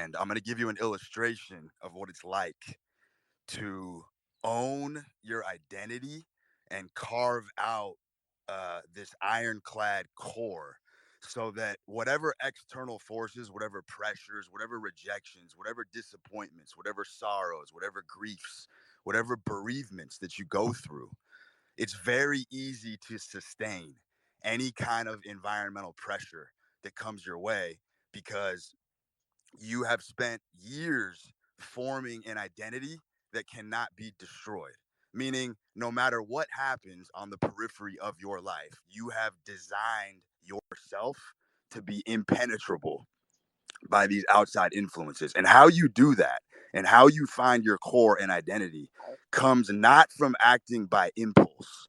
And I'm going to give you an illustration of what it's like to own your identity and carve out this ironclad core so that whatever external forces, whatever pressures, whatever rejections, whatever disappointments, whatever sorrows, whatever griefs, whatever bereavements that you go through, it's very easy to sustain any kind of environmental pressure that comes your way because you have spent years forming an identity that cannot be destroyed. Meaning, no matter what happens on the periphery of your life, you have designed yourself to be impenetrable by these outside influences. And how you do that and how you find your core and identity comes not from acting by impulse,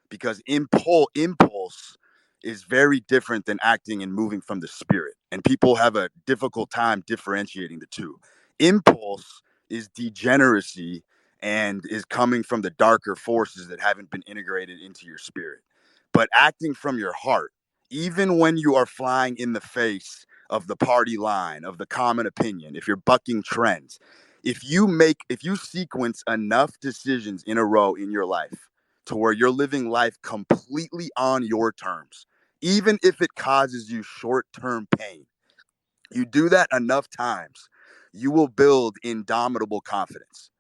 because impulse is very different than acting and moving from the spirit. And people have a difficult time differentiating the two. Impulse is degeneracy and is coming from the darker forces that haven't been integrated into your spirit. But acting from your heart, even when you are flying in the face of the party line, of the common opinion, if you're bucking trends, if you sequence enough decisions in a row in your life to where you're living life completely on your terms, even if it causes you short-term pain, you do that enough times, you will build indomitable confidence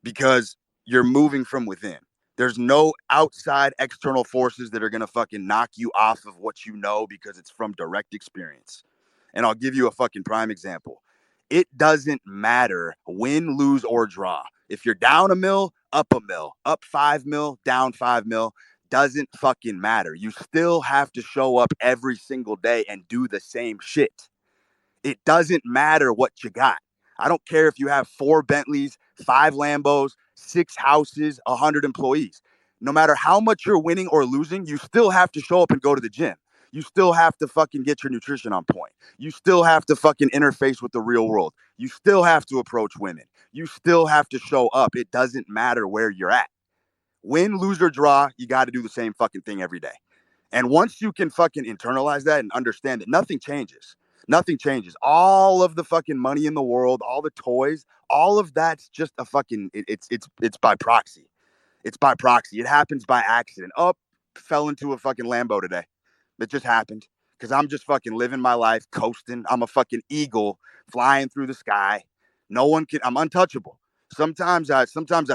because you're moving from within. There's no outside external forces that are going to fucking knock you off of what you know because it's from direct experience. And I'll give you a fucking prime example. It doesn't matter win, lose, or draw. If you're down a mil, up 5 mil, down 5 mil, doesn't fucking matter. You still have to show up every single day and do the same shit. It doesn't matter what you got. I don't care if you have 4 Bentleys, 5 Lambos, 6 houses, 100 employees. No matter how much you're winning or losing, you still have to show up and go to the gym. You still have to fucking get your nutrition on point. You still have to fucking interface with the real world. You still have to approach women. You still have to show up. It doesn't matter where you're at. Win, lose, or draw, you got to do the same fucking thing every day. And once you can fucking internalize that and understand that nothing changes, nothing changes. All of the fucking money in the world, all the toys, all of that's just a fucking it's by proxy. It's by proxy. It happens by accident. Oh, fell into a fucking Lambo today. It just happened because I'm just fucking living my life, coasting. I'm a fucking eagle flying through the sky. No one can. I'm untouchable. Sometimes I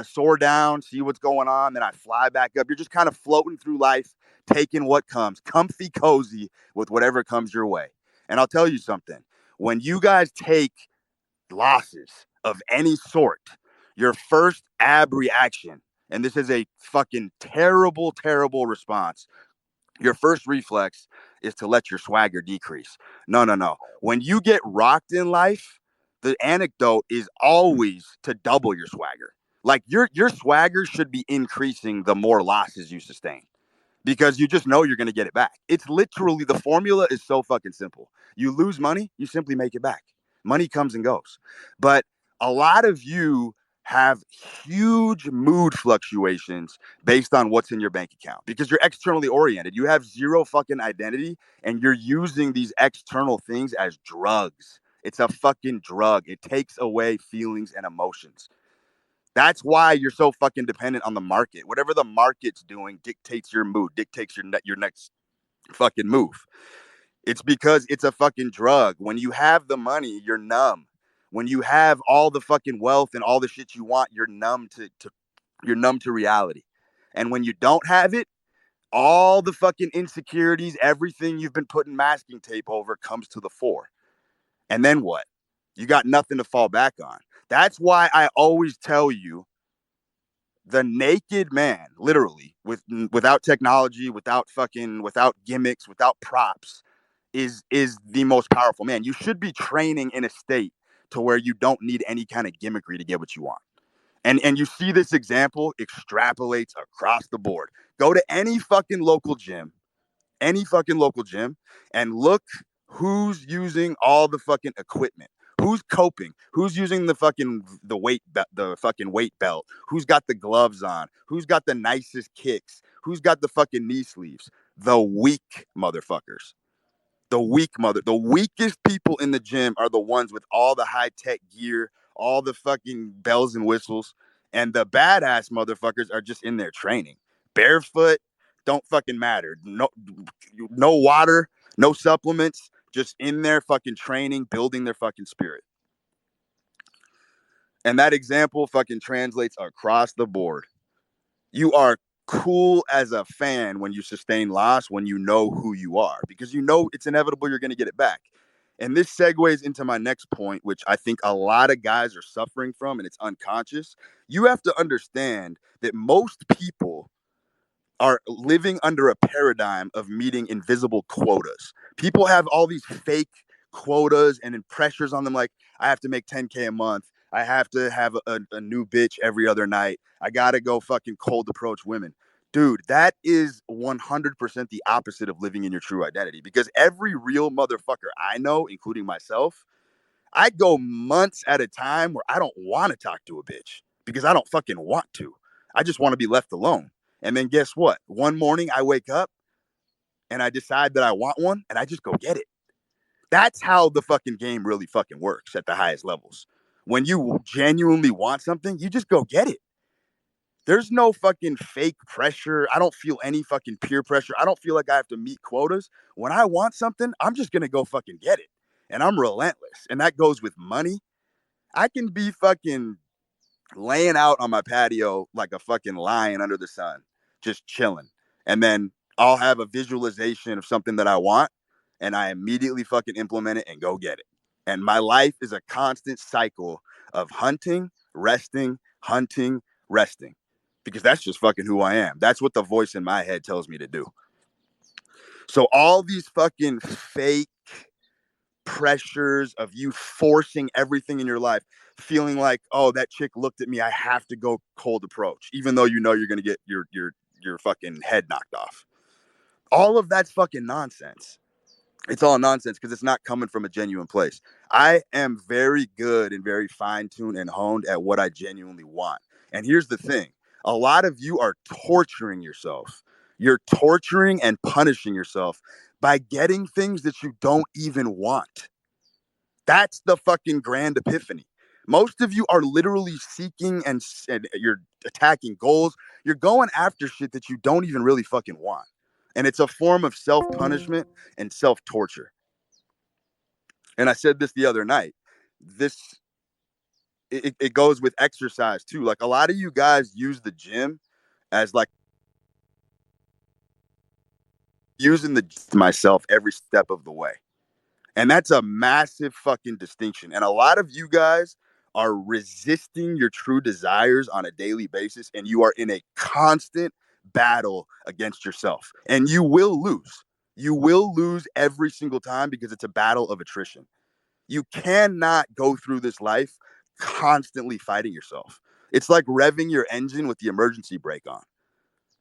soar down, see what's going on, then I fly back up. You're just kind of floating through life, taking what comes, comfy, cozy with whatever comes your way. And I'll tell you something: when you guys take losses of any sort, your first ab reaction, and this is a fucking terrible, terrible response, your first reflex is to let your swagger decrease. No, no, no. When you get rocked in life, the anecdote is always to double your swagger. Like your swagger should be increasing the more losses you sustain because you just know you're going to get it back. It's literally the formula is so fucking simple. You lose money, you simply make it back. Money comes and goes. But a lot of you have huge mood fluctuations based on what's in your bank account because you're externally oriented. You have zero fucking identity and you're using these external things as drugs. It's a fucking drug. It takes away feelings and emotions. That's why you're so fucking dependent on the market. Whatever the market's doing dictates your mood, dictates your next fucking move. It's because it's a fucking drug. When you have the money, you're numb. When you have all the fucking wealth and all the shit you want, you're numb to reality. And when you don't have it, all the fucking insecurities, everything you've been putting masking tape over comes to the fore. And then what? You got nothing to fall back on. That's why I always tell you the naked man, literally, without technology, without gimmicks, without props, is the most powerful man. You should be training in a state to where you don't need any kind of gimmickry to get what you want. And you see this example extrapolates across the board. Go to any fucking local gym, and look who's using all the fucking equipment. Who's coping? Who's using the fucking weight belt? Who's got the gloves on? Who's got the nicest kicks? Who's got the fucking knee sleeves? The weak motherfuckers. The weakest people in the gym are the ones with all the high tech gear, all the fucking bells and whistles, and the badass motherfuckers are just in there training, barefoot, don't fucking matter. No water, no supplements, just in there fucking training, building their fucking spirit. And that example fucking translates across the board. You are cool as a fan when you sustain loss, when you know who you are, because you know it's inevitable you're going to get it back. And this segues into my next point, which I think a lot of guys are suffering from, and it's unconscious. You have to understand that most people are living under a paradigm of meeting invisible quotas. People have all these fake quotas and pressures on them, like, I have to make 10K a month. I have to have a new bitch every other night. I got to go fucking cold approach women. Dude, that is 100% the opposite of living in your true identity, because every real motherfucker I know, including myself, I go months at a time where I don't want to talk to a bitch because I don't fucking want to. I just want to be left alone. And then guess what? One morning I wake up and I decide that I want one and I just go get it. That's how the fucking game really fucking works at the highest levels. When you genuinely want something, you just go get it. There's no fucking fake pressure. I don't feel any fucking peer pressure. I don't feel like I have to meet quotas. When I want something, I'm just going to go fucking get it. And I'm relentless. And that goes with money. I can be fucking laying out on my patio like a fucking lion under the sun, just chilling. And then I'll have a visualization of something that I want, and I immediately fucking implement it and go get it. And my life is a constant cycle of hunting, resting, because that's just fucking who I am. That's what the voice in my head tells me to do. So all these fucking fake pressures of you forcing everything in your life, feeling like, oh, that chick looked at me, I have to go cold approach, even though you know you're gonna get your fucking head knocked off. All of that's fucking nonsense. It's all nonsense because it's not coming from a genuine place. I am very good and very fine-tuned and honed at what I genuinely want. And here's the thing: a lot of you are torturing yourself. You're torturing and punishing yourself by getting things that you don't even want. That's the fucking grand epiphany. Most of you are literally seeking and you're attacking goals. You're going after shit that you don't even really fucking want. And it's a form of self punishment and self torture. And I said this the other night. This it goes with exercise too. Like, a lot of you guys use the gym as like using the myself every step of the way. And that's a massive fucking distinction. And a lot of you guys are resisting your true desires on a daily basis, and you are in a constant battle against yourself. And you will lose. You will lose every single time because it's a battle of attrition. You cannot go through this life constantly fighting yourself. It's like revving your engine with the emergency brake on.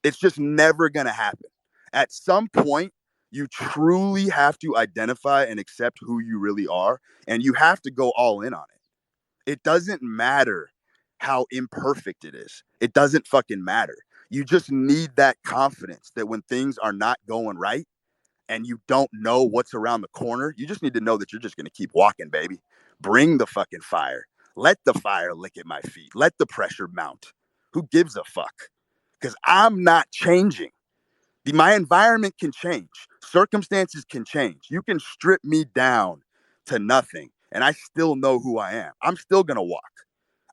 It's just never going to happen. At some point, you truly have to identify and accept who you really are, and you have to go all in on it. It doesn't matter how imperfect it is. It doesn't fucking matter. You just need that confidence that when things are not going right and you don't know what's around the corner, you just need to know that you're just going to keep walking, baby. Bring the fucking fire. Let the fire lick at my feet. Let the pressure mount. Who gives a fuck? Because I'm not changing. My environment can change. Circumstances can change. You can strip me down to nothing, and I still know who I am. I'm still going to walk.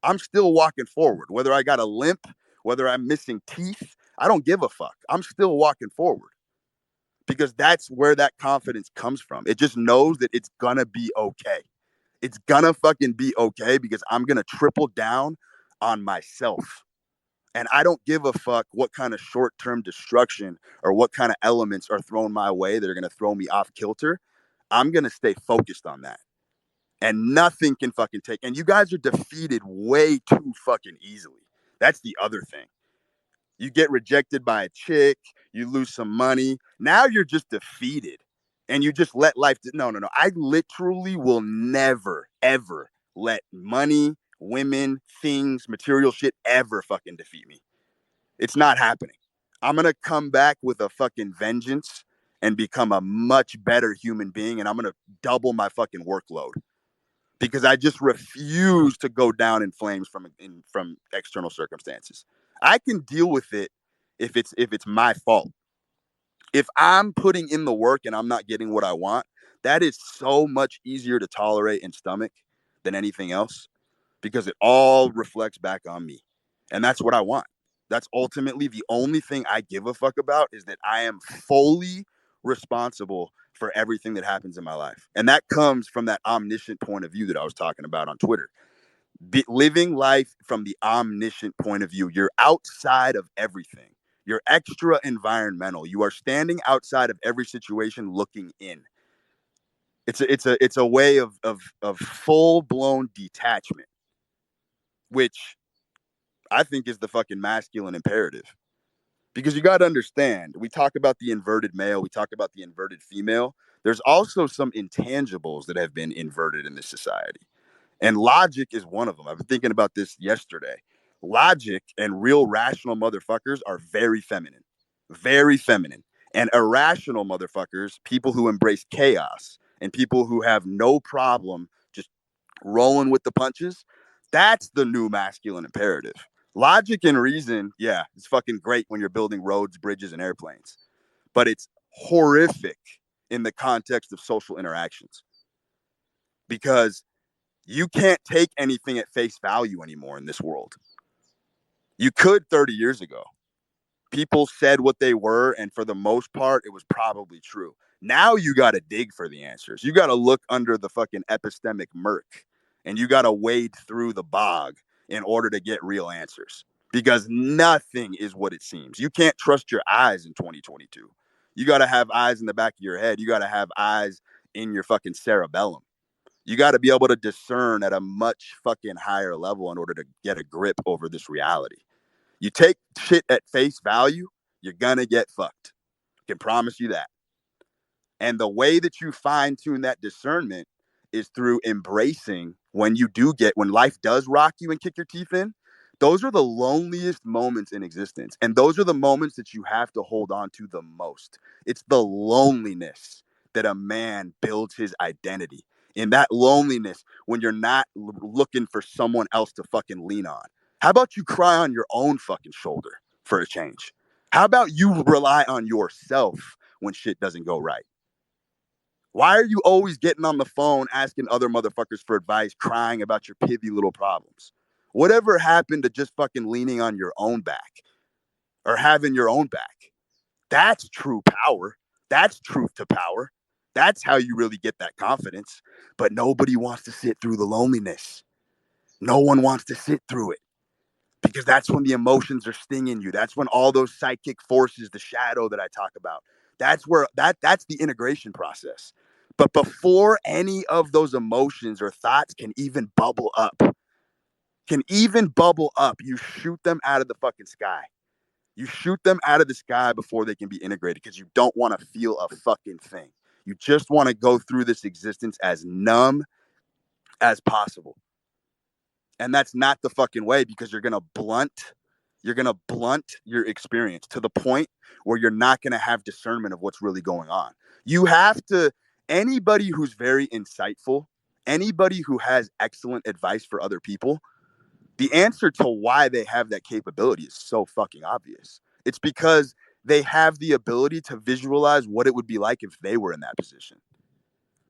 I'm still walking forward. Whether I got a limp, whether I'm missing teeth, I don't give a fuck. I'm still walking forward because that's where that confidence comes from. It just knows that it's going to be okay. It's going to fucking be okay because I'm going to triple down on myself. And I don't give a fuck what kind of short-term destruction or what kind of elements are thrown my way that are going to throw me off kilter. I'm going to stay focused on that. And nothing can fucking take. And you guys are defeated way too fucking easily. That's the other thing. You get rejected by a chick, you lose some money. Now you're just defeated. And you just let life. No. I literally will never, ever let money, women, things, material shit ever fucking defeat me. It's not happening. I'm going to come back with a fucking vengeance, and become a much better human being. And I'm going to double my fucking workload because I just refuse to go down in flames from external circumstances. I can deal with it if it's my fault. If I'm putting in the work and I'm not getting what I want, that is so much easier to tolerate and stomach than anything else because it all reflects back on me. And that's what I want. That's ultimately the only thing I give a fuck about is that I am fully responsible for everything that happens in my life. And that comes from that omniscient point of view that I was talking about on Twitter. Living life from the omniscient point of view, you're outside of everything. You're extra environmental. You are standing outside of every situation looking in. It's a way of full blown detachment, which I think is the fucking masculine imperative. Because you got to understand, we talk about the inverted male, we talk about the inverted female. There's also some intangibles that have been inverted in this society. And logic is one of them. I've been thinking about this yesterday. Logic and real rational motherfuckers are very feminine, very feminine. And irrational motherfuckers, people who embrace chaos and people who have no problem just rolling with the punches, that's the new masculine imperative. Logic and reason, yeah, it's fucking great when you're building roads, bridges, and airplanes, but it's horrific in the context of social interactions because you can't take anything at face value anymore in this world. You could 30 years ago. People said what they were, and for the most part, it was probably true. Now you got to dig for the answers. You got to look under the fucking epistemic murk, and you got to wade through the bog in order to get real answers because nothing is what it seems. You can't trust your eyes in 2022. You got to have eyes in the back of your head. You got to have eyes in your fucking cerebellum. You got to be able to discern at a much fucking higher level in order to get a grip over this reality. You take shit at face value, you're going to get fucked. I can promise you that. And the way that you fine tune that discernment is through embracing when life does rock you and kick your teeth in. Those are the loneliest moments in existence. And those are the moments that you have to hold on to the most. It's the loneliness that a man builds his identity. In that loneliness, when you're not looking for someone else to fucking lean on. How about you cry on your own fucking shoulder for a change? How about you rely on yourself when shit doesn't go right? Why are you always getting on the phone asking other motherfuckers for advice, crying about your pithy little problems? Whatever happened to just fucking leaning on your own back or having your own back? That's true power. That's truth to power. That's how you really get that confidence. But nobody wants to sit through the loneliness. No one wants to sit through it because that's when the emotions are stinging you. That's when all those psychic forces, the shadow that I talk about, that's the integration process. But before any of those emotions or thoughts can even bubble up, you shoot them out of the fucking sky. You shoot them out of the sky before they can be integrated because you don't want to feel a fucking thing. You just want to go through this existence as numb as possible. And that's not the fucking way because you're going to blunt your experience to the point where you're not going to have discernment of what's really going on. You have to Anybody who's very insightful, anybody who has excellent advice for other people, the answer to why they have that capability is so fucking obvious. It's because they have the ability to visualize what it would be like if they were in that position.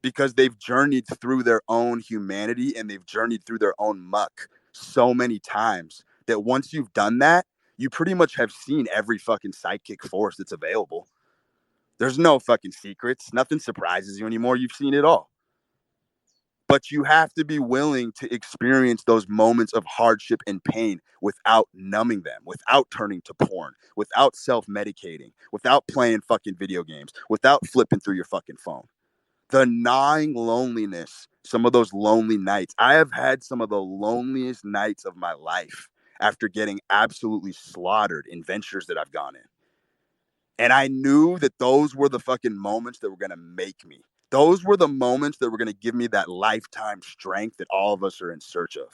Because they've journeyed through their own humanity and they've journeyed through their own muck so many times that once you've done that, you pretty much have seen every fucking psychic force that's available. There's no fucking secrets. Nothing surprises you anymore. You've seen it all. But you have to be willing to experience those moments of hardship and pain without numbing them, without turning to porn, without self-medicating, without playing fucking video games, without flipping through your fucking phone. The gnawing loneliness, some of those lonely nights. I have had some of the loneliest nights of my life after getting absolutely slaughtered in ventures that I've gone in. And I knew that those were the fucking moments that were going to make me. Those were the moments that were going to give me that lifetime strength that all of us are in search of.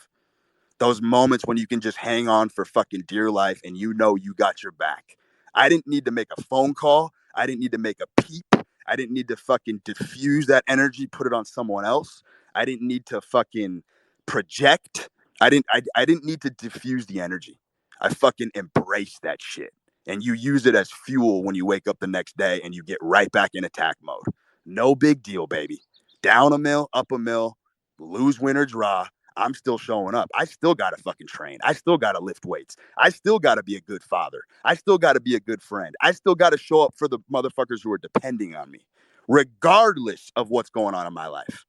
Those moments when you can just hang on for fucking dear life and you know you got your back. I didn't need to make a phone call. I didn't need to make a peep. I didn't need to fucking diffuse that energy, put it on someone else. I didn't need to fucking project. I didn't need to diffuse the energy. I fucking embraced that shit. And you use it as fuel when you wake up the next day and you get right back in attack mode. No big deal, baby. Down a mill, up a mill, lose, win, or draw. I'm still showing up. I still got to fucking train. I still got to lift weights. I still got to be a good father. I still got to be a good friend. I still got to show up for the motherfuckers who are depending on me, regardless of what's going on in my life.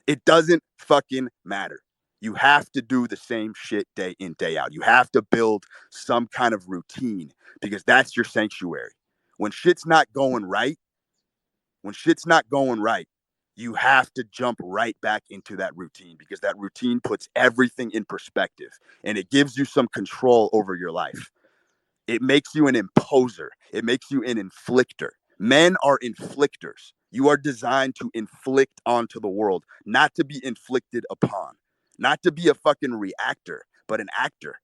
It doesn't fucking matter. You have to do the same shit day in, day out. You have to build some kind of routine because that's your sanctuary. When shit's not going right, when shit's not going right, you have to jump right back into that routine because that routine puts everything in perspective and it gives you some control over your life. It makes you an imposer. It makes you an inflictor. Men are inflictors. You are designed to inflict onto the world, not to be inflicted upon, not to be a fucking reactor, but an actor.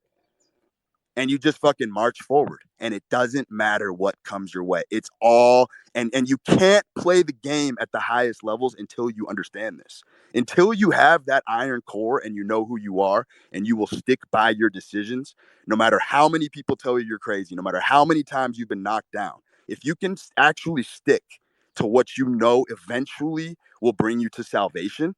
And you just fucking march forward and it doesn't matter what comes your way. It's all and you can't play the game at the highest levels until you understand this. Until you have that iron core and you know who you are and you will stick by your decisions no matter how many people tell you you're crazy, no matter how many times you've been knocked down. If you can actually stick to what you know eventually will bring you to salvation,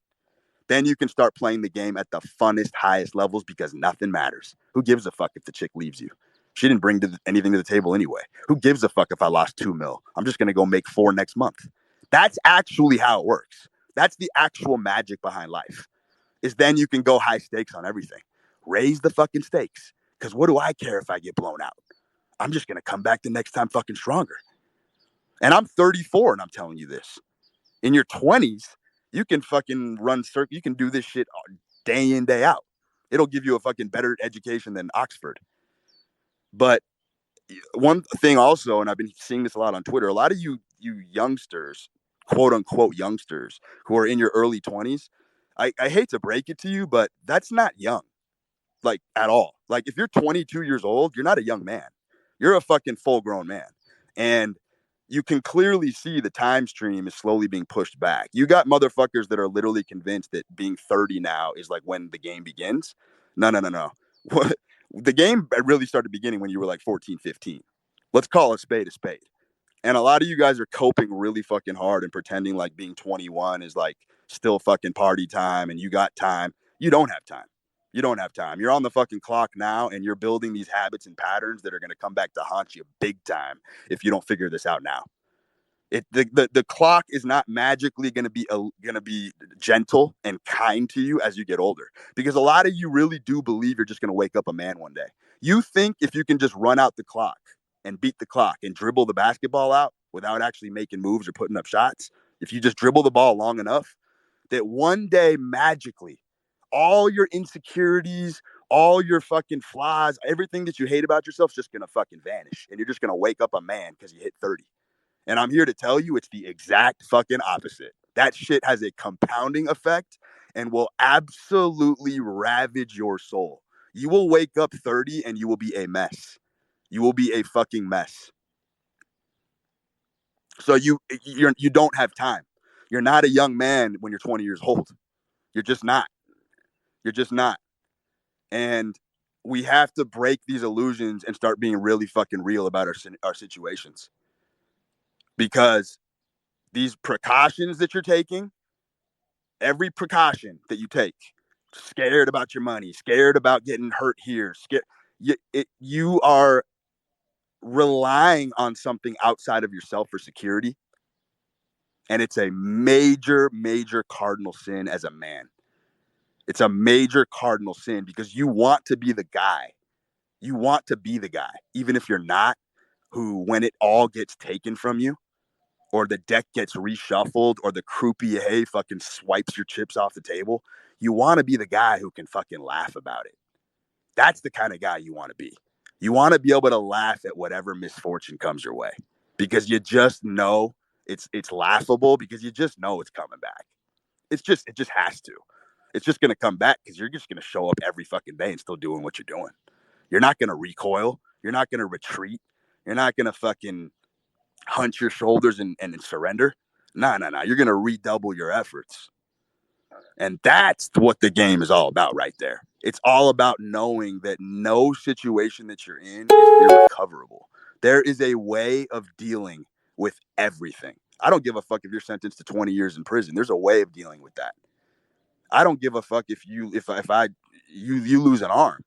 then you can start playing the game at the funnest, highest levels because nothing matters. Who gives a fuck if the chick leaves you? She didn't bring anything to the table anyway. Who gives a fuck if I lost 2 mil? I'm just going to go make 4 next month. That's actually how it works. That's the actual magic behind life. Is then you can go high stakes on everything. Raise the fucking stakes. Because what do I care if I get blown out? I'm just going to come back the next time fucking stronger. And I'm 34 and I'm telling you this. In your 20s, you can fucking run circle. You can do this shit day in, day out. It'll give you a fucking better education than Oxford. But one thing also, and I've been seeing this a lot on Twitter, a lot of you youngsters, quote unquote youngsters, who are in your early 20s, I hate to break it to you, but that's not young, like at all. Like if you're 22 years old, you're not a young man. You're a fucking full grown man. And you can clearly see the time stream is slowly being pushed back. You got motherfuckers that are literally convinced that being 30 now is like when the game begins. No, no, no, no. The game really started beginning when you were like 14, 15. Let's call a spade a spade. And a lot of you guys are coping really fucking hard and pretending like being 21 is like still fucking party time and you got time. You don't have time. You don't have time. You're on the fucking clock now and you're building these habits and patterns that are going to come back to haunt you big time if you don't figure this out now. The clock is not magically going to be gentle and kind to you as you get older because a lot of you really do believe you're just going to wake up a man one day. You think if you can just run out the clock and beat the clock and dribble the basketball out without actually making moves or putting up shots, if you just dribble the ball long enough, that one day magically all your insecurities, all your fucking flaws, everything that you hate about yourself is just going to fucking vanish and you're just going to wake up a man because you hit 30. And I'm here to tell you it's the exact fucking opposite. That shit has a compounding effect and will absolutely ravage your soul. You will wake up 30 and you will be a mess. You will be a fucking mess. So you don't have time. You're not a young man when you're 20 years old. You're just not. You're just not. And we have to break these illusions and start being really fucking real about our situations. Because these precautions that you're taking, every precaution that you take, scared about your money, scared about getting hurt here, you are relying on something outside of yourself for security. And it's a major, major cardinal sin as a man. It's a major cardinal sin because you want to be the guy. You want to be the guy, even if you're not, who, when it all gets taken from you, or the deck gets reshuffled, or the croupier fucking swipes your chips off the table, you want to be the guy who can fucking laugh about it. That's the kind of guy you want to be. You want to be able to laugh at whatever misfortune comes your way because you just know it's laughable because you just know it's coming back. It just has to. It's just going to come back because you're just going to show up every fucking day and still doing what you're doing. You're not going to recoil. You're not going to retreat. You're not going to fucking hunch your shoulders and surrender. Nah. You're going to redouble your efforts. And that's what the game is all about right there. It's all about knowing that no situation that you're in is irrecoverable. There is a way of dealing with everything. I don't give a fuck if you're sentenced to 20 years in prison. There's a way of dealing with that. I don't give a fuck if you lose an arm.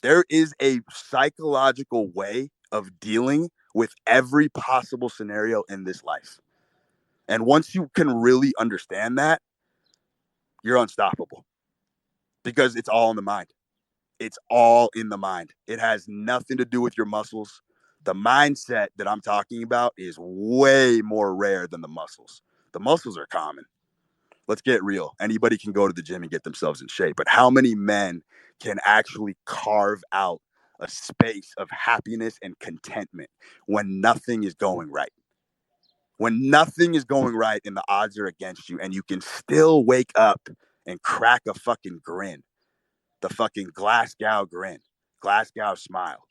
There is a psychological way of dealing with every possible scenario in this life. And once you can really understand that, you're unstoppable because it's all in the mind. It's all in the mind. It has nothing to do with your muscles. The mindset that I'm talking about is way more rare than the muscles. The muscles are common. Let's get real. Anybody can go to the gym and get themselves in shape, but how many men can actually carve out a space of happiness and contentment when nothing is going right? When nothing is going right and the odds are against you, and you can still wake up and crack a fucking grin, the fucking Glasgow grin, Glasgow smile.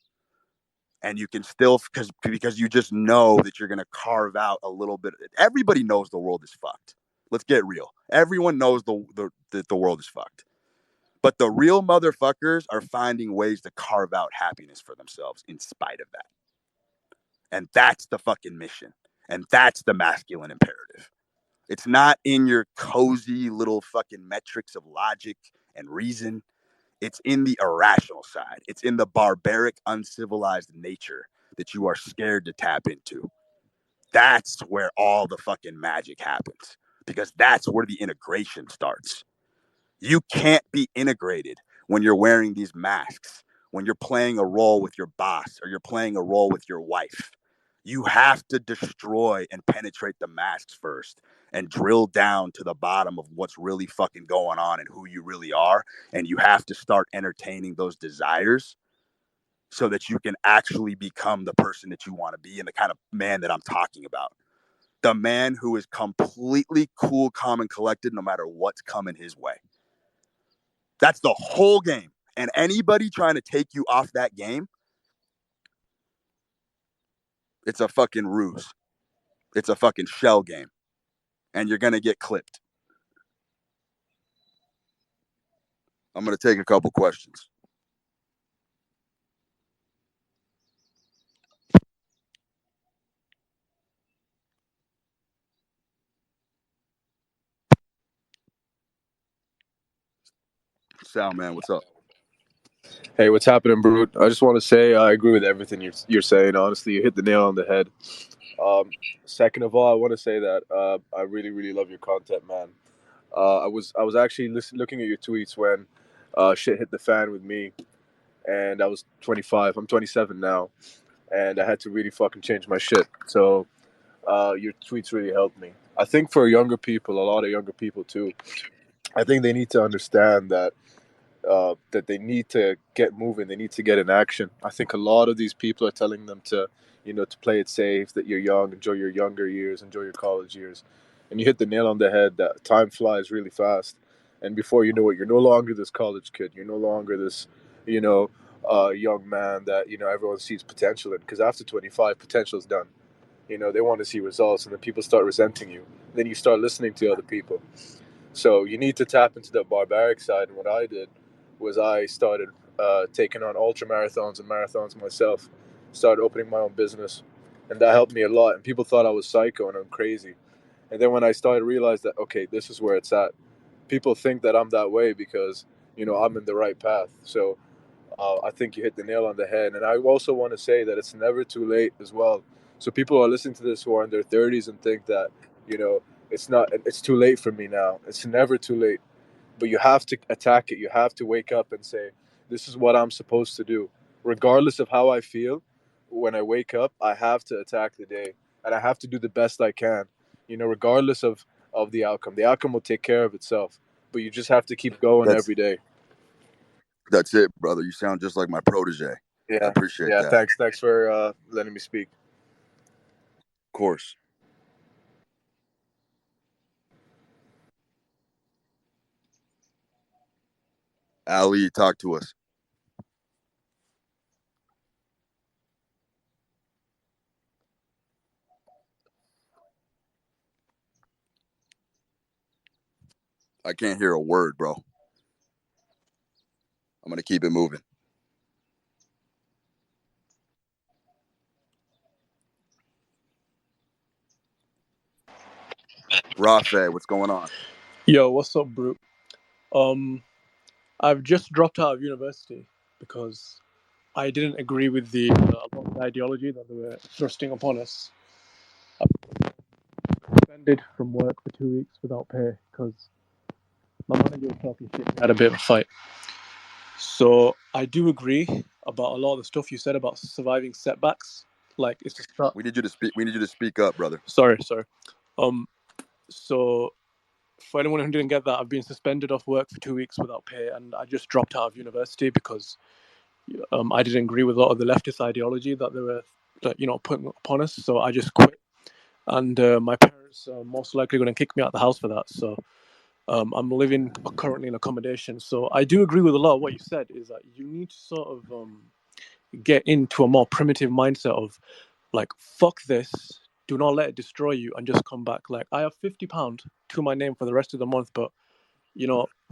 And you can still, because you just know that you're going to carve out a little bit. Everybody knows the world is fucked. Let's get real. Everyone knows the world is fucked. But the real motherfuckers are finding ways to carve out happiness for themselves in spite of that. And that's the fucking mission. And that's the masculine imperative. It's not in your cozy little fucking metrics of logic and reason. It's in the irrational side. It's in the barbaric, uncivilized nature that you are scared to tap into. That's where all the fucking magic happens, because that's where the integration starts. You can't be integrated when you're wearing these masks, when you're playing a role with your boss or you're playing a role with your wife. You have to destroy and penetrate the masks first and drill down to the bottom of what's really fucking going on and who you really are. And you have to start entertaining those desires so that you can actually become the person that you want to be and the kind of man that I'm talking about. The man who is completely cool, calm, and collected no matter what's coming his way. That's the whole game. And anybody trying to take you off that game, it's a fucking ruse. It's a fucking shell game. And you're going to get clipped. I'm going to take a couple questions. Sal, man, what's up? Hey, what's happening, Brute? I just want to say I agree with everything you're saying. Honestly, you hit the nail on the head. Second of all, I want to say that I really, really love your content, man. I was actually looking at your tweets when shit hit the fan with me, and I was 25. I'm 27 now, and I had to really fucking change my shit. So your tweets really helped me. I think for younger people, a lot of younger people too, I think they need to understand that they need to get moving. They need to get in action. I think a lot of these people are telling them to play it safe, that you're young, enjoy your younger years, enjoy your college years. And you hit the nail on the head that time flies really fast. And before you know it, you're no longer this college kid. You're no longer this, you know, young man that, everyone sees potential in. Because after 25, potential is done. They want to see results, and then people start resenting you. Then you start listening to other people. So you need to tap into the barbaric side. And what I did was I started taking on ultra marathons and marathons myself. Started opening my own business, and that helped me a lot. And people thought I was psycho and I'm crazy. And then when I started to realize that, okay, this is where it's at. People think that I'm that way because I'm in the right path. So I think you hit the nail on the head. And I also want to say that it's never too late as well. So people are listening to this who are in their 30s and think that it's too late for me now. It's never too late. But you have to attack it. You have to wake up and say, this is what I'm supposed to do. Regardless of how I feel, when I wake up, I have to attack the day. And I have to do the best I can, regardless of the outcome. The outcome will take care of itself. But you just have to keep going That's every day. that's it, brother. You sound just like my protege. I Yeah. appreciate Yeah. that. Thanks for letting me speak. Of course. Ali, talk to us. I can't hear a word, bro. I'm gonna keep it moving. Rafe, what's going on? Yo, what's up, bro? Um, I've just dropped out of university because I didn't agree with the a lot of the ideology that they were thrusting upon us. I was suspended from work for 2 weeks without pay because my manager was talking shit. We had a bit of a fight. So I do agree about a lot of the stuff you said about surviving setbacks. Like it's the start. We need you to speak. We need you to speak up, brother. Sorry. Um, so for anyone who didn't get that, I've been suspended off work for 2 weeks without pay, and I just dropped out of university because I didn't agree with a lot of the leftist ideology that they were, putting upon us. So I just quit, and my parents are most likely going to kick me out of the house for that. So I'm living currently in accommodation. So I do agree with a lot of what you said. Is that you need to sort of get into a more primitive mindset of like, fuck this. Do not let it destroy you, and just come back. Like I have £50 to my name for the rest of the month, but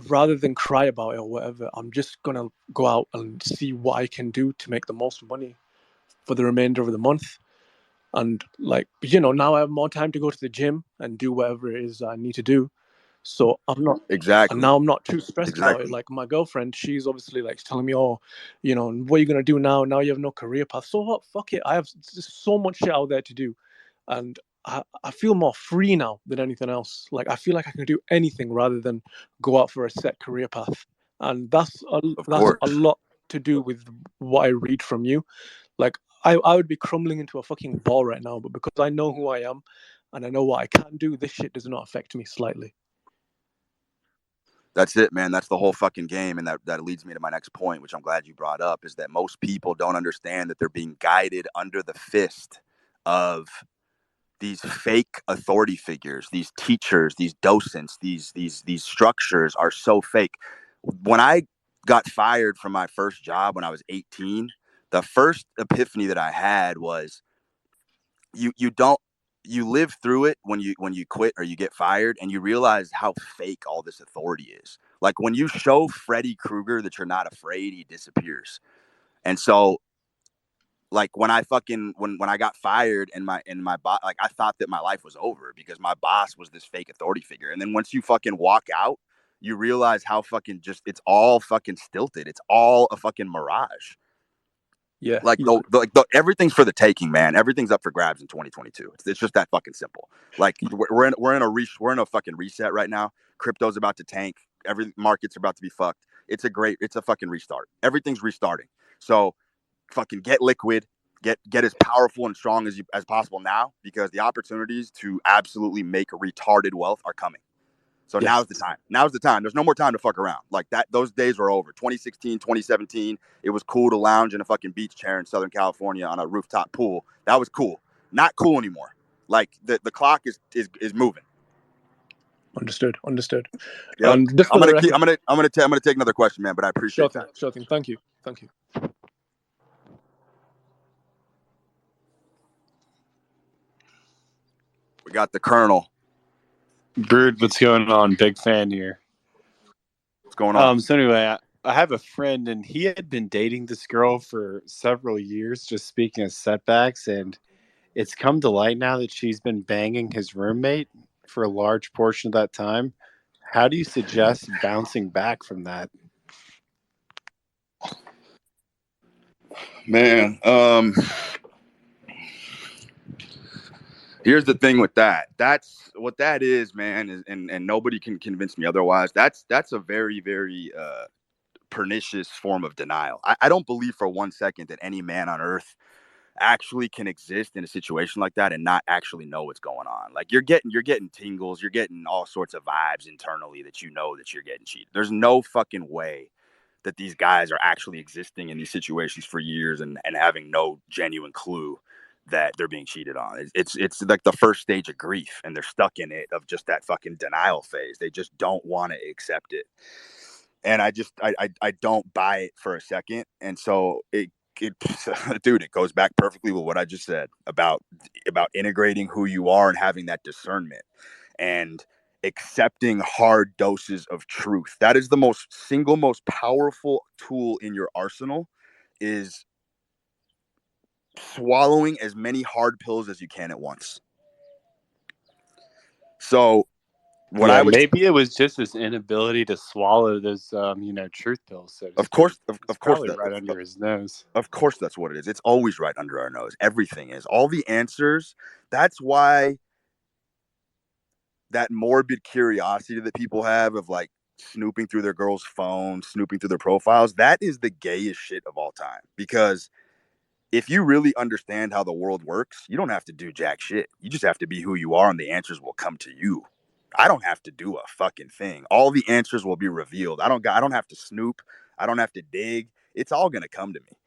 rather than cry about it or whatever, I'm just gonna go out and see what I can do to make the most money for the remainder of the month. And now I have more time to go to the gym and do whatever it is I need to do. So and Exactly. now I'm not too stressed about it. Exactly. Like my girlfriend, she's obviously like telling me, "Oh, what are you gonna do now? Now you have no career path. So what? Fuck it. I have just so much shit out there to do, and I feel more free now than anything else. Like I feel like I can do anything rather than go out for a set career path, and Of that's course. a lot to do with what I read from you. Like I would be crumbling into a fucking ball right now, but because I know who I am and I know what I can do, this shit does not affect me slightly. That's it, man. That's the whole fucking game. And that leads me to my next point, which I'm glad you brought up, is that most people don't understand that they're being guided under the fist of these fake authority figures, these teachers, these docents, these structures are so fake. When I got fired from my first job when I was 18, the first epiphany that I had was you don't you live through it when you quit or you get fired, and you realize how fake all this authority is. Like when you show Freddy Krueger that you're not afraid, he disappears. And so like when I fucking when I got fired and my boss, like I thought that my life was over because my boss was this fake authority figure. And then once you fucking walk out, you realize how fucking just it's all fucking stilted. It's all a fucking mirage. Yeah, Like yeah, everything's for the taking, man. Everything's up for grabs in 2022. It's just that fucking simple. Like we're in a fucking reset right now. Crypto's about to tank. Every markets are about to be fucked. It's a fucking restart. Everything's restarting. So fucking get liquid, get as powerful and strong as possible now, because the opportunities to absolutely make retarded wealth are coming. So yeah. now's the time. Now's the time. There's no more time to fuck around. Like that, those days were over. 2016, 2017, it was cool to lounge in a fucking beach chair in Southern California on a rooftop pool. That was cool. Not cool anymore. Like the clock is moving. Understood. Yep. Just for the record, I'm gonna take another question, man. But I sure appreciate thing, that. sure thing. Thank you, thank you. We got the Colonel. Brood, what's going on? Big fan here. What's going on? So anyway, I have a friend, and he had been dating this girl for several years. Just speaking of setbacks, and it's come to light now that she's been banging his roommate for a large portion of that time. How do you suggest bouncing back from that? Man, here's the thing with that. That's what that is, man. And nobody can convince me otherwise. That's a very, very pernicious form of denial. I don't believe for 1 second that any man on earth actually can exist in a situation like that and not actually know what's going on. Like you're getting tingles, you're getting all sorts of vibes internally that you know that you're getting cheated. There's no fucking way that these guys are actually existing in these situations for years and having no genuine clue that they're being cheated on. It's like the first stage of grief, and they're stuck in it, of just that fucking denial phase. They just don't want to accept it. And I don't buy it for a second. And so it dude, it goes back perfectly with what I just said about integrating who you are and having that discernment. And accepting hard doses of truth. That is the most powerful tool in your arsenal, is swallowing as many hard pills as you can at once. So maybe it was just his inability to swallow those, truth pills. So to of course, speak. of course, Probably right under his nose. Of course, that's what it is. It's always right under our nose. Everything is. All the answers. That's why that morbid curiosity that people have of like snooping through their girls' phones, snooping through their profiles, that is the gayest shit of all time. Because if you really understand how the world works, you don't have to do jack shit. You just have to be who you are, and the answers will come to you. I don't have to do a fucking thing. All the answers will be revealed. I don't have to snoop. I don't have to dig. It's all gonna come to me.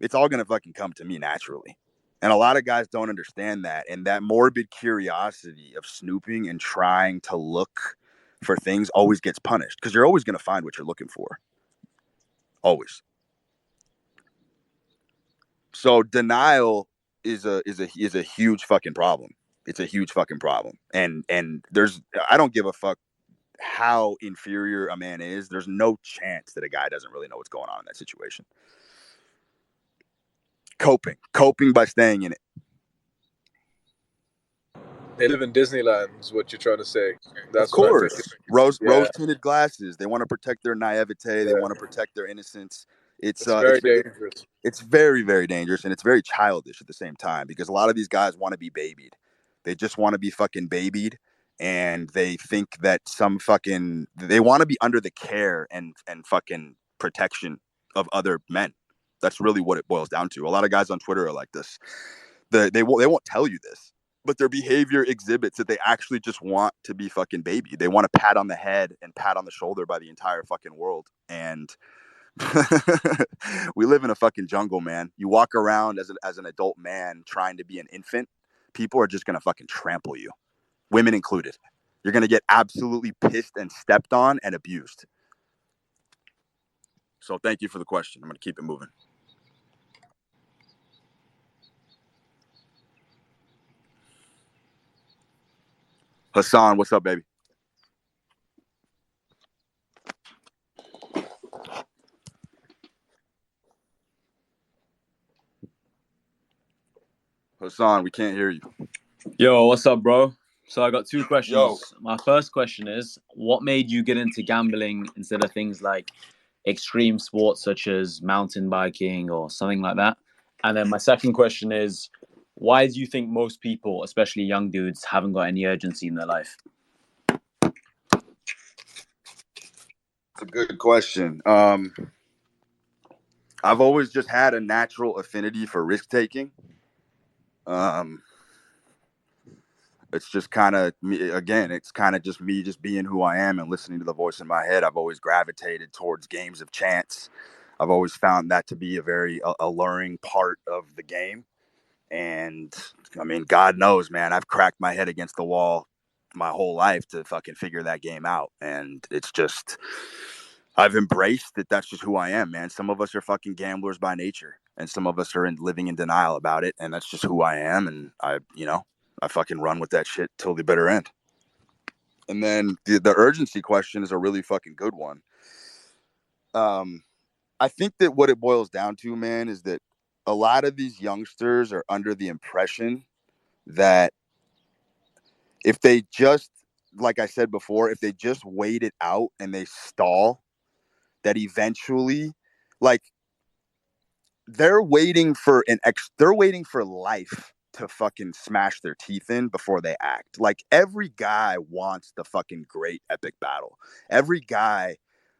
It's all gonna fucking come to me naturally. And a lot of guys don't understand that. And that morbid curiosity of snooping and trying to look for things always gets punished, because you're always gonna find what you're looking for. Always. So denial is a huge fucking problem. It's a huge fucking problem. And I don't give a fuck how inferior a man is. There's no chance that a guy doesn't really know what's going on in that situation. Coping by staying in it. They live in Disneyland, is what you're trying to say. That's of course. What Rose tinted glasses. They want to protect their naivete. They want to protect their innocence. It's very dangerous. It's very, very dangerous, and it's very childish at the same time, because a lot of these guys want to be babied. They just want to be fucking babied, and they think that they want to be under the care and fucking protection of other men. That's really what it boils down to. A lot of guys on Twitter are like this. They won't tell you this, but their behavior exhibits that they actually just want to be fucking baby. They want to pat on the head and pat on the shoulder by the entire fucking world. And we live in a fucking jungle, man. You walk around as an adult man trying to be an infant, people are just going to fucking trample you, women included. You're going to get absolutely pissed and stepped on and abused. So thank you for the question. I'm going to keep it moving. Hassan, what's up, baby? Hassan, we can't hear you. Yo, what's up, bro? So I got two questions. My first question is, what made you get into gambling instead of things like extreme sports such as mountain biking or something like that? And then my second question is, why do you think most people, especially young dudes, haven't got any urgency in their life? It's a good question. I've always just had a natural affinity for risk taking. It's just kind of me again. It's kind of just me just being who I am and listening to the voice in my head. I've always gravitated towards games of chance. I've always found that to be a very alluring part of the game. And I mean, God knows, man, I've cracked my head against the wall my whole life to fucking figure that game out. And it's just, I've embraced that. That's just who I am, man. Some of us are fucking gamblers by nature, and some of us are living in denial about it. And that's just who I am. And I fucking run with that shit till the bitter end. And then the urgency question is a really fucking good one. I think that what it boils down to, man, is that a lot of these youngsters are under the impression that if they just, like I said before, if they just wait it out and they stall, that eventually, like, they're waiting for life to fucking smash their teeth in before they act. Like, every guy wants the fucking great epic battle. Every guy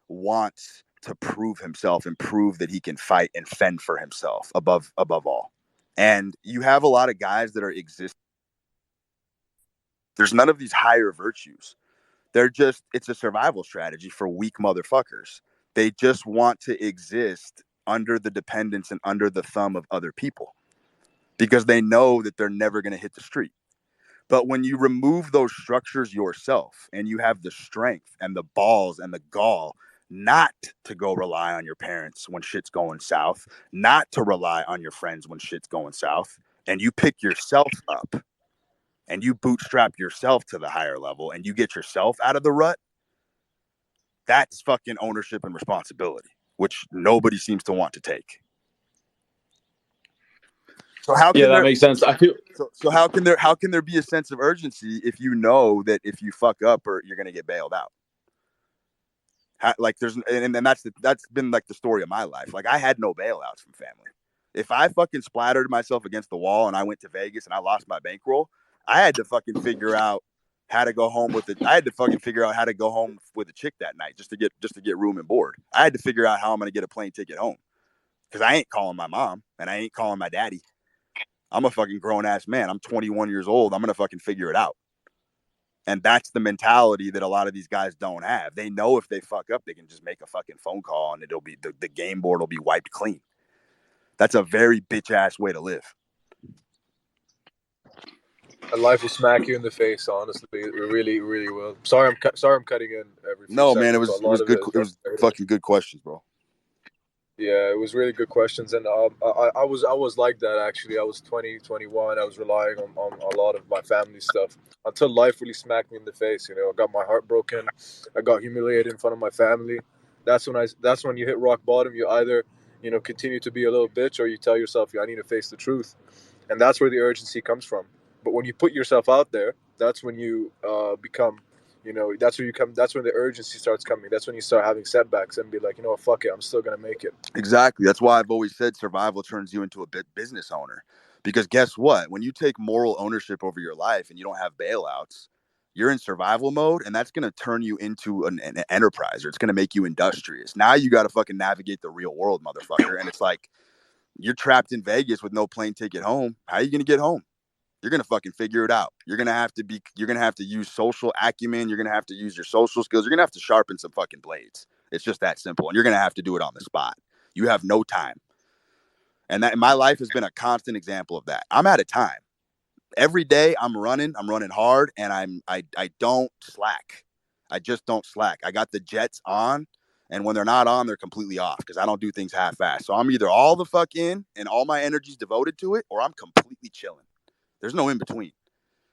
wants to prove himself and prove that he can fight and fend for himself above all. And you have a lot of guys that are existing. There's none of these higher virtues. It's a survival strategy for weak motherfuckers. They just want to exist under the dependence and under the thumb of other people, because they know that they're never going to hit the street. But when you remove those structures yourself and you have the strength and the balls and the gall not to go rely on your parents when shit's going south, not to rely on your friends when shit's going south, and you pick yourself up, and you bootstrap yourself to the higher level and you get yourself out of the rut, that's fucking ownership and responsibility, which nobody seems to want to take. So how can that there makes sense. I feel so how can there be a sense of urgency if you know that if you fuck up or you're gonna get bailed out? Like there's and that's been like the story of my life. Like I had no bailouts from family. If I fucking splattered myself against the wall and I went to Vegas and I lost my bankroll, I had to fucking figure out how to go home with it. I had to fucking figure out how to go home with a chick that night just to get room and board. I had to figure out how I'm gonna get a plane ticket home because I ain't calling my mom and I ain't calling my daddy. I'm a fucking grown ass man. I'm 21 years old. I'm gonna fucking figure it out. And that's the mentality that a lot of these guys don't have. They know if they fuck up, they can just make a fucking phone call and it'll be the game board will be wiped clean. That's a very bitch ass way to live. And life will smack you in the face. Honestly, it really, really will. Sorry, I'm cutting in every few No, seconds. man, it But was a lot of good. it is It was very fucking good questions, bro. Yeah, it was really good questions, and I was like that actually. I was 20, 21. I was relying on a lot of my family stuff until life really smacked me in the face. You know, I got my heart broken. I got humiliated in front of my family. That's when you hit rock bottom. You either continue to be a little bitch, or you tell yourself, I need to face the truth, and that's where the urgency comes from. But when you put yourself out there, that's when you become. That's where you come. That's when the urgency starts coming. That's when you start having setbacks and be like, fuck it, I'm still gonna make it. Exactly. That's why I've always said survival turns you into a business owner. Because guess what? When you take moral ownership over your life and you don't have bailouts, you're in survival mode, and that's going to turn you into an enterprise, or it's going to make you industrious. Now you got to fucking navigate the real world, motherfucker. And it's like you're trapped in Vegas with no plane ticket home. How are you going to get home? You're going to fucking figure it out. You're going to have to use social acumen. You're going to have to use your social skills. You're going to have to sharpen some fucking blades. It's just that simple. And you're going to have to do it on the spot. You have no time. And that my life has been a constant example of that. I'm out of time. Every day I'm running hard, and I don't slack. I just don't slack. I got the jets on, and when they're not on, they're completely off because I don't do things half-assed. So I'm either all the fuck in and all my energy's devoted to it, or I'm completely chilling. There's no in between.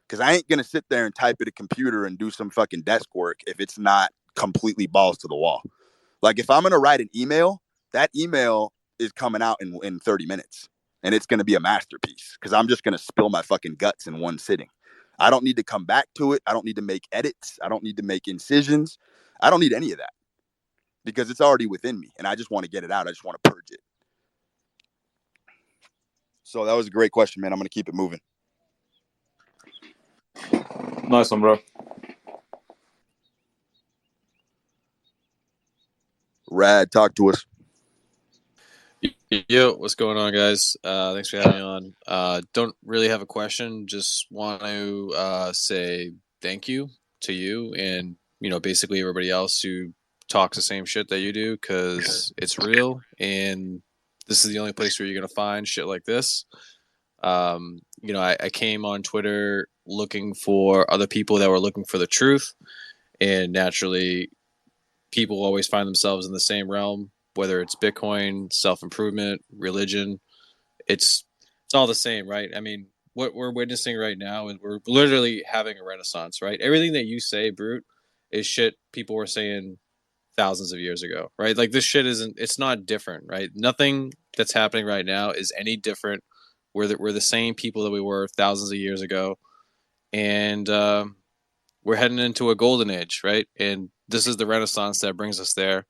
Because I ain't going to sit there and type at a computer and do some fucking desk work if it's not completely balls to the wall. Like if I'm going to write an email, that email is coming out in 30 minutes. And it's going to be a masterpiece because I'm just going to spill my fucking guts in one sitting. I don't need to come back to it. I don't need to make edits. I don't need to make incisions. I don't need any of that because it's already within me. And I just want to get it out. I just want to purge it. So that was a great question, man. I'm going to keep it moving. Nice one, bro. Rad, talk to us. Yo, what's going on, guys? Thanks for having me on. Don't really have a question. Just want to say thank you to you and basically everybody else who talks the same shit that you do, because it's real, and this is the only place where you're gonna find shit like this. I came on Twitter looking for other people that were looking for the truth, and naturally, people always find themselves in the same realm, whether it's Bitcoin, self-improvement, religion. It's all the same, right? I mean, what we're witnessing right now is we're literally having a renaissance, right? Everything that you say, Brute, is shit people were saying thousands of years ago, right? Like this shit it's not different, right? Nothing that's happening right now is any different. We're the same people that we were thousands of years ago, and we're heading into a golden age, right? And this is the renaissance that brings us there.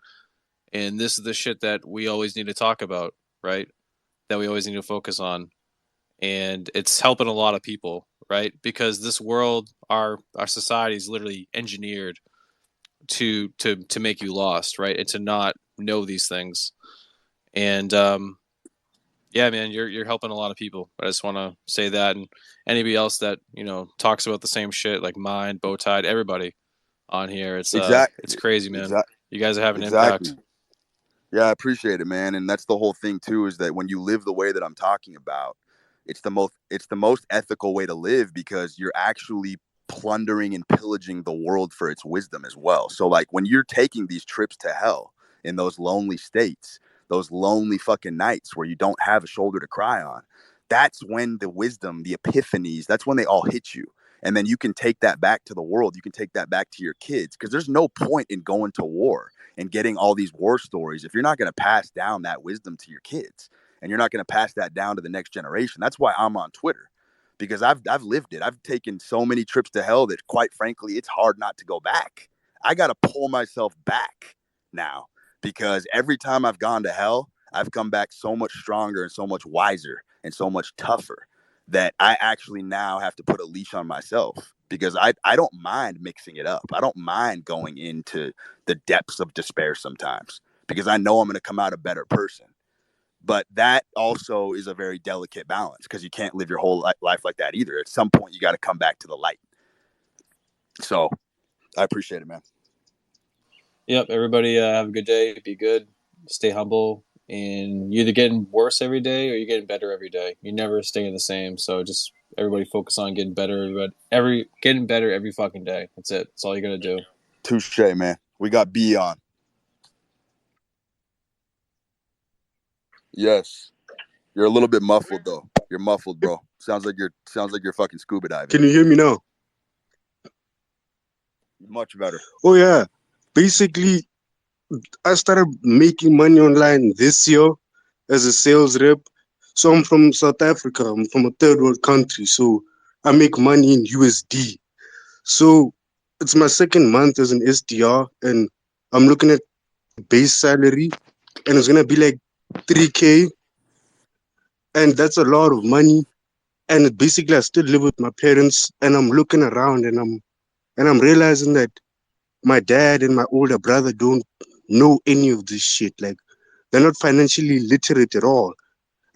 And this is the shit that we always need to talk about, right? That we always need to focus on. And it's helping a lot of people, right? Because this world, our society is literally engineered to make you lost, right? And to not know these things. And yeah, man, you're helping a lot of people. I just want to say that, and anybody else that talks about the same shit, like Mind, Bowtied, everybody on here, it's crazy, man. You guys are having an impact. Yeah, I appreciate it, man. And that's the whole thing too, is that when you live the way that I'm talking about, it's the most ethical way to live, because you're actually plundering and pillaging the world for its wisdom as well. So like when you're taking these trips to hell in those lonely states, those lonely fucking nights where you don't have a shoulder to cry on, that's when the wisdom, the epiphanies, that's when they all hit you. And then you can take that back to the world. You can take that back to your kids, because there's no point in going to war and getting all these war stories if you're not going to pass down that wisdom to your kids, and you're not going to pass that down to the next generation. That's why I'm on Twitter, because I've lived it. I've taken so many trips to hell that, quite frankly, it's hard not to go back. I got to pull myself back now, because every time I've gone to hell, I've come back so much stronger and so much wiser and so much tougher, that I actually now have to put a leash on myself, because I don't mind mixing it up. I don't mind going into the depths of despair sometimes, because I know I'm going to come out a better person. But that also is a very delicate balance, because you can't live your whole life like that either. At some point, you got to come back to the light. So I appreciate it, man. Yep. Everybody have a good day. Be good. Stay humble. And you're either getting worse every day or you're getting better every day. You're never staying the same. So just everybody focus on getting better. But getting better every fucking day. That's it. That's all you're gonna do. Touche, man. We got B on. Yes. You're a little bit muffled though. You're muffled, bro. Sounds like you're fucking scuba diving. Can you hear me now? Much better. Oh yeah. Basically, I started making money online this year as a sales rep. So I'm from South Africa. I'm from a third world country. So I make money in USD. So it's my second month as an SDR, and I'm looking at base salary, and it's gonna be like 3K, and that's a lot of money. And basically, I still live with my parents, and I'm looking around, and I'm realizing that my dad and my older brother don't know any of this shit. Like, they're not financially literate at all.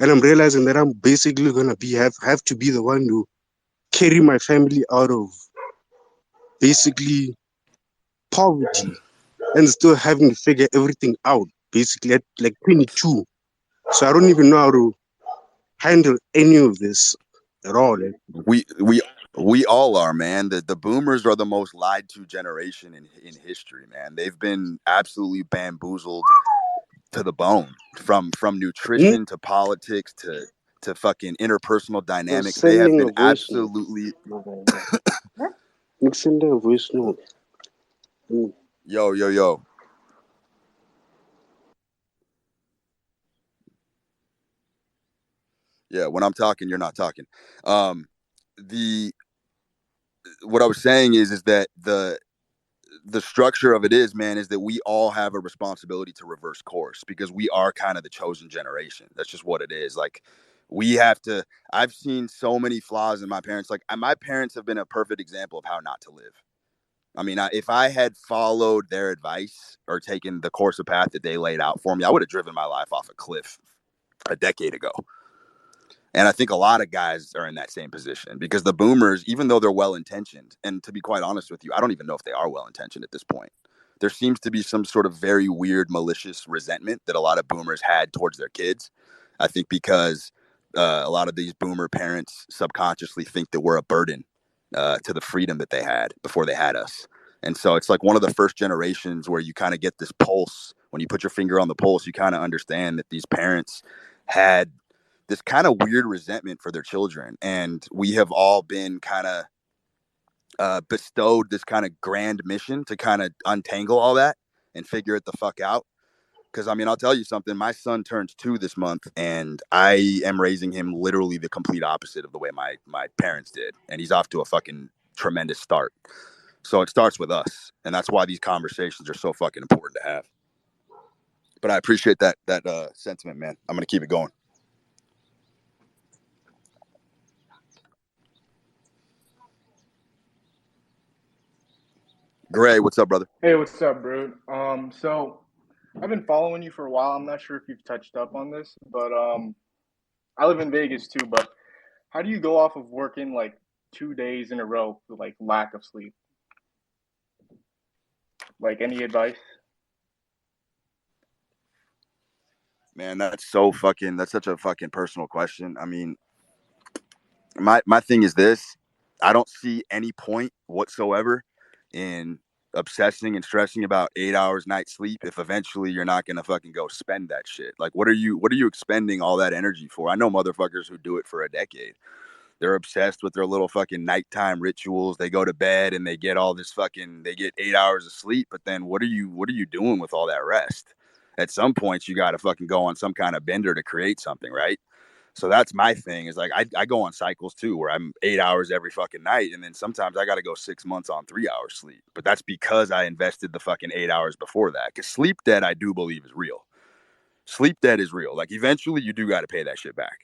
And I'm realizing that I'm basically gonna have to be the one to carry my family out of basically poverty, and still having to figure everything out basically at like 22. So I don't even know how to handle any of this at all. Like, We all are, man. The boomers are the most lied to generation in history, man. They've been absolutely bamboozled to the bone, from nutrition to politics to fucking interpersonal they're dynamics. They have sending been a voice note. absolutely You're sending a voice note. yo. Yeah, when I'm talking, you're not talking. The What I was saying is that the structure of it is, man, is that we all have a responsibility to reverse course, because we are kind of the chosen generation. That's just what it is. Like, we have to. I've seen so many flaws in my parents. Like, my parents have been a perfect example of how not to live. I mean, if I had followed their advice or taken the course of path that they laid out for me, I would have driven my life off a cliff a decade ago. And I think a lot of guys are in that same position, because the boomers, even though they're well-intentioned, and to be quite honest with you, I don't even know if they are well-intentioned at this point. There seems to be some sort of very weird, malicious resentment that a lot of boomers had towards their kids. I think because a lot of these boomer parents subconsciously think that we're a burden to the freedom that they had before they had us. And so it's like one of the first generations where you kind of get this pulse. When you put your finger on the pulse, you kind of understand that these parents had this kind of weird resentment for their children. And we have all been kind of bestowed this kind of grand mission to kind of untangle all that and figure it the fuck out. Because, I mean, I'll tell you something. My son turns 2 this month, and I am raising him literally the complete opposite of the way my parents did. And he's off to a fucking tremendous start. So it starts with us. And that's why these conversations are so fucking important to have. But I appreciate that sentiment, man. I'm going to keep it going. Gray, what's up, brother? Hey, what's up, bro? So I've been following you for a while. I'm not sure if you've touched up on this, but I live in Vegas too. But how do you go off of working like 2 days in a row with like lack of sleep? Like, any advice? Man, that's such a fucking personal question. I mean, my thing is this: I don't see any point whatsoever in obsessing and stressing about 8 hours night sleep if eventually you're not gonna fucking go spend that shit. Like, what are you expending all that energy for? I know motherfuckers who do it for a decade. They're obsessed with their little fucking nighttime rituals. They go to bed and they get all this they get 8 hours of sleep. But then what are you doing with all that rest? At some points, you got to fucking go on some kind of bender to create something, right? So that's my thing is like, I go on cycles too, where I'm 8 hours every fucking night. And then sometimes I got to go 6 months on 3 hours sleep. But that's because I invested the fucking 8 hours before that. Because sleep debt, I do believe, is real. Sleep debt is real. Like eventually you do got to pay that shit back.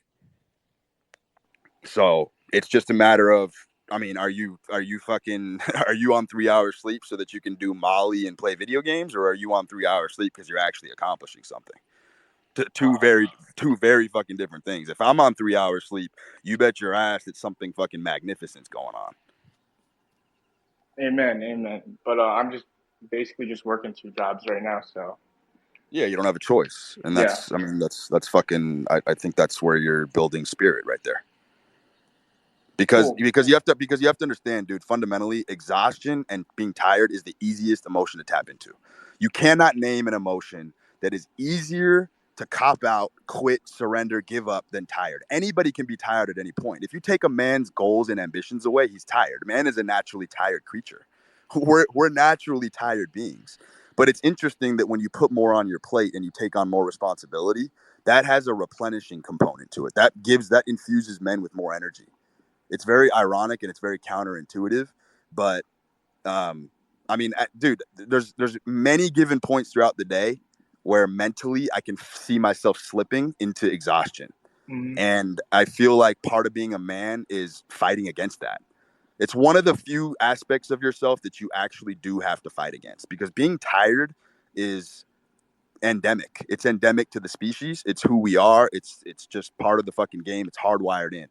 So it's just a matter of, I mean, are you fucking, are you on 3 hours sleep so that you can do Molly and play video games? Or are you on 3 hours sleep because you're actually accomplishing something? Two very fucking different things. If I'm on 3 hours sleep, you bet your ass that something fucking magnificent's going on. Amen. But I'm just basically just working 2 jobs right now, so. Yeah, you don't have a choice. And that's, I mean, that's fucking, I think that's where you're building spirit right there. Because you have to understand, dude, fundamentally, exhaustion and being tired is the easiest emotion to tap into. You cannot name an emotion that is easier to cop out, quit, surrender, give up than tired. Anybody can be tired at any point. If you take a man's goals and ambitions away, he's tired. Man is a naturally tired creature. We're naturally tired beings. But it's interesting that when you put more on your plate and you take on more responsibility, that has a replenishing component to it. That infuses men with more energy. It's very ironic and it's very counterintuitive, but I mean, dude, there's many given points throughout the day where mentally I can see myself slipping into exhaustion. Mm-hmm. And I feel like part of being a man is fighting against that. It's one of the few aspects of yourself that you actually do have to fight against, because being tired is endemic. It's endemic to the species. It's who we are. It's just part of the fucking game. It's hardwired in.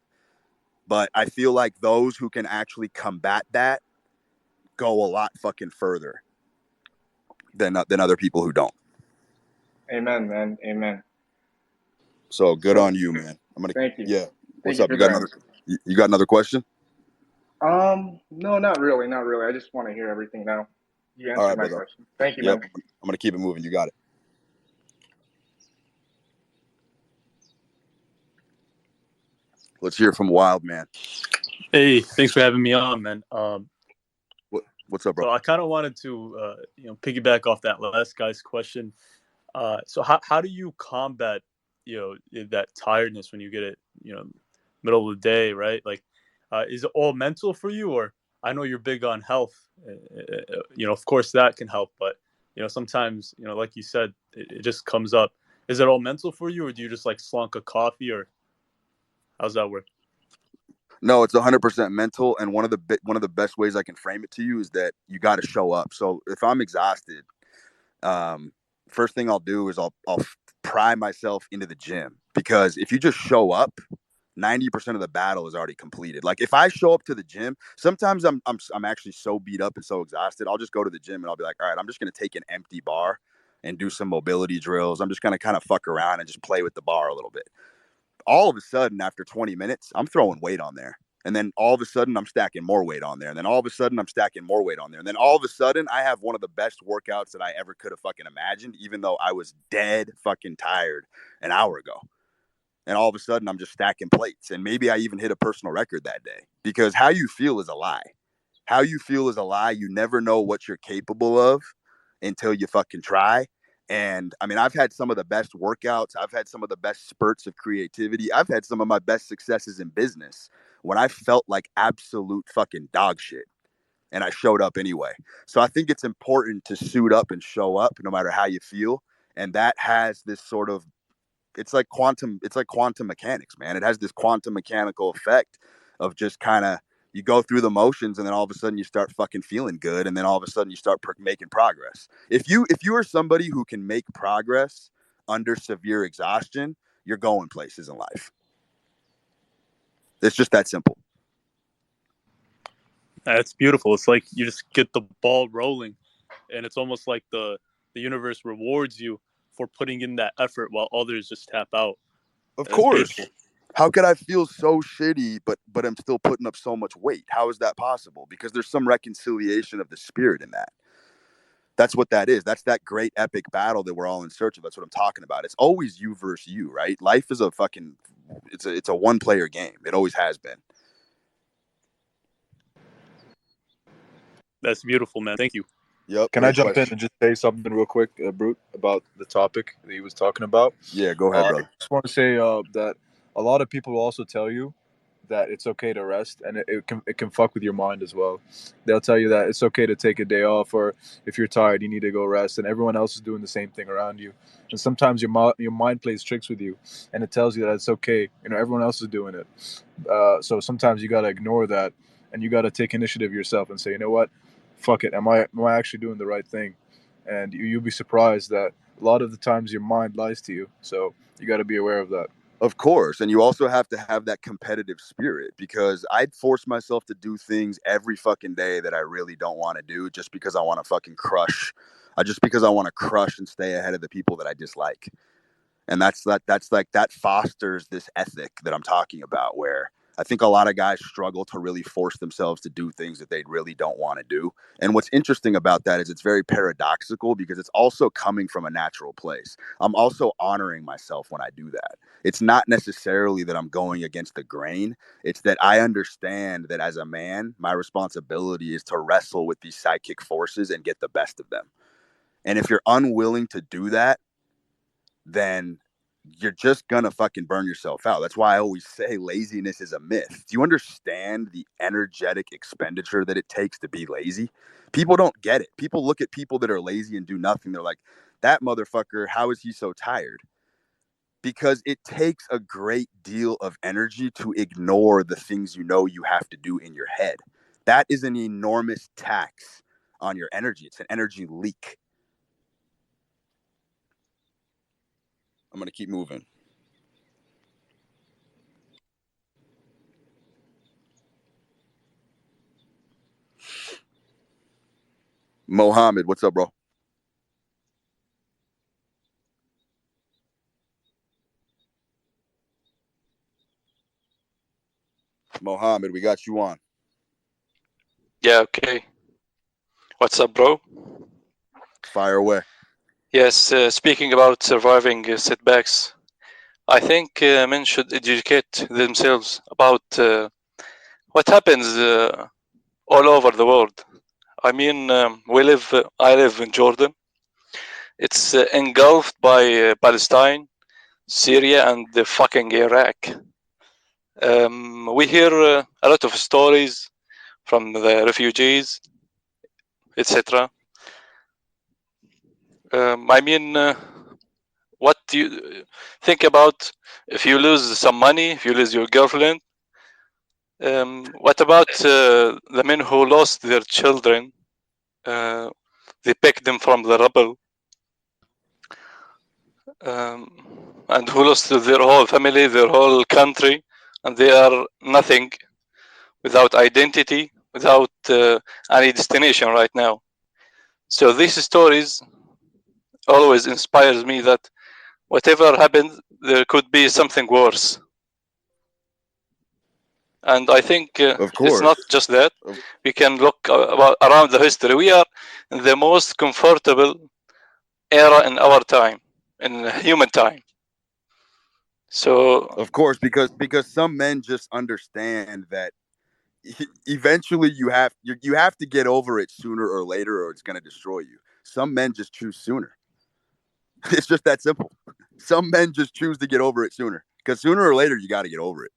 But I feel like those who can actually combat that go a lot fucking further than other people who don't. Amen, man. Amen. So good on you, man. Thank you. Yeah. What's up? You got another question? No, not really. I just want to hear everything now. You answered my question. Thank you, man. I'm gonna keep it moving. You got it. Let's hear from Wild Man. Hey, thanks for having me on, man. What's up, bro? So I kind of wanted to, piggyback off that last guy's question. So how do you combat, that tiredness when you get it, middle of the day, right? Like, is it all mental for you? Or I know you're big on health. Of course that can help, but sometimes, like you said, it just comes up. Is it all mental for you, or do you just like slunk a coffee, or how's that work? No, it's 100% mental, and one of the best ways I can frame it to you is that you got to show up. So if I'm exhausted, first thing I'll do is I'll pry myself into the gym, because if you just show up, 90% of the battle is already completed. Like if I show up to the gym, sometimes I'm actually so beat up and so exhausted, I'll just go to the gym and I'll be like, all right, I'm just gonna take an empty bar and do some mobility drills. I'm just gonna kind of fuck around and just play with the bar a little bit. All of a sudden, after 20 minutes, I'm throwing weight on there. And then all of a sudden, I'm stacking more weight on there. And then all of a sudden, I'm stacking more weight on there. And then all of a sudden, I have one of the best workouts that I ever could have fucking imagined, even though I was dead fucking tired an hour ago. And all of a sudden, I'm just stacking plates. And maybe I even hit a personal record that day. Because how you feel is a lie. How you feel is a lie. You never know what you're capable of until you fucking try. And I mean, I've had some of the best workouts. I've had some of the best spurts of creativity. I've had some of my best successes in business when I felt like absolute fucking dog shit. And I showed up anyway. So I think it's important to suit up and show up no matter how you feel. And that has this sort of, it's like quantum mechanics, man. It has this quantum mechanical effect of just kind of, you go through the motions and then all of a sudden you start fucking feeling good. And then all of a sudden you start making progress. If you are somebody who can make progress under severe exhaustion, you're going places in life. It's just that simple. That's beautiful. It's like you just get the ball rolling, and it's almost like the universe rewards you for putting in that effort while others just tap out. Of course. Beautiful. How could I feel so shitty, but I'm still putting up so much weight? How is that possible? Because there's some reconciliation of the spirit in that. That's what that is. That's that great epic battle that we're all in search of. That's what I'm talking about. It's always you versus you, right? Life is it's a one-player game. It always has been. That's beautiful, man. Thank you. Yep. Can I jump in and just say something real quick, Brute, about the topic that he was talking about? Yeah, go ahead, I brother. just want to say that a lot of people will also tell you that it's okay to rest, and it can fuck with your mind as well. They'll tell you that it's okay to take a day off, or if you're tired, you need to go rest, and everyone else is doing the same thing around you. And sometimes your mind plays tricks with you, and it tells you that it's okay. You know, everyone else is doing it. So sometimes you gotta ignore that, and you gotta take initiative yourself and say, you know what, fuck it. Am I actually doing the right thing? And you'll be surprised that a lot of the times your mind lies to you. So you got to be aware of that. Of course. And you also have to have that competitive spirit, because I'd force myself to do things every fucking day that I really don't want to do just because I want to fucking crush. Just because I want to crush and stay ahead of the people that I dislike. And that's like that fosters this ethic that I'm talking about, where I think a lot of guys struggle to really force themselves to do things that they really don't want to do. And what's interesting about that is it's very paradoxical, because it's also coming from a natural place. I'm also honoring myself when I do that. It's not necessarily that I'm going against the grain. It's that I understand that as a man, my responsibility is to wrestle with these psychic forces and get the best of them. And if you're unwilling to do that, then you're just gonna fucking burn yourself out. That's why I always say laziness is a myth. Do you understand the energetic expenditure that it takes to be lazy? People don't get it. People look at people that are lazy and do nothing. They're like, that motherfucker, how is he so tired? Because it takes a great deal of energy to ignore the things you know you have to do in your head. That is an enormous tax on your energy. It's an energy leak. I'm going to keep moving. Mohammed, what's up, bro? Mohammed, we got you on. Yeah, okay. What's up, bro? Fire away. Yes, speaking about surviving setbacks, I think men should educate themselves about what happens all over the world. I mean, I live in Jordan. It's engulfed by Palestine, Syria, and the fucking Iraq. We hear a lot of stories from the refugees, etc. I mean, what do you think about if you lose some money, if you lose your girlfriend? What about the men who lost their children? They picked them from the rubble, and who lost their whole family, their whole country, and they are nothing, without identity, without any destination right now. So these stories always inspires me that whatever happens, there could be something worse. And I think it's not just that. We can look around the history. We are in the most comfortable era in our time, in human time. So of course, because some men just understand that eventually you have to get over it sooner or later, or it's going to destroy you. Some men just choose sooner. It's just that simple. Some men just choose to get over it sooner, because sooner or later you got to get over it.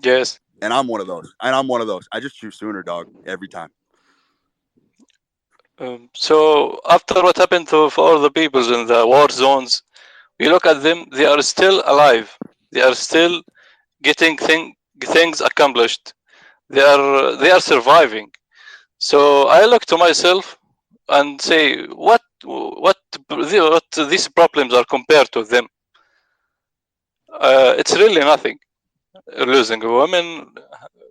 Yes. And I'm one of those. I just choose sooner, dog, every time. So after what happened to all the people in the war zones, we look at them. They are still alive. They are still getting things accomplished. They are surviving. So I look to myself and say, what these problems are compared to them? It's really nothing. Losing a woman,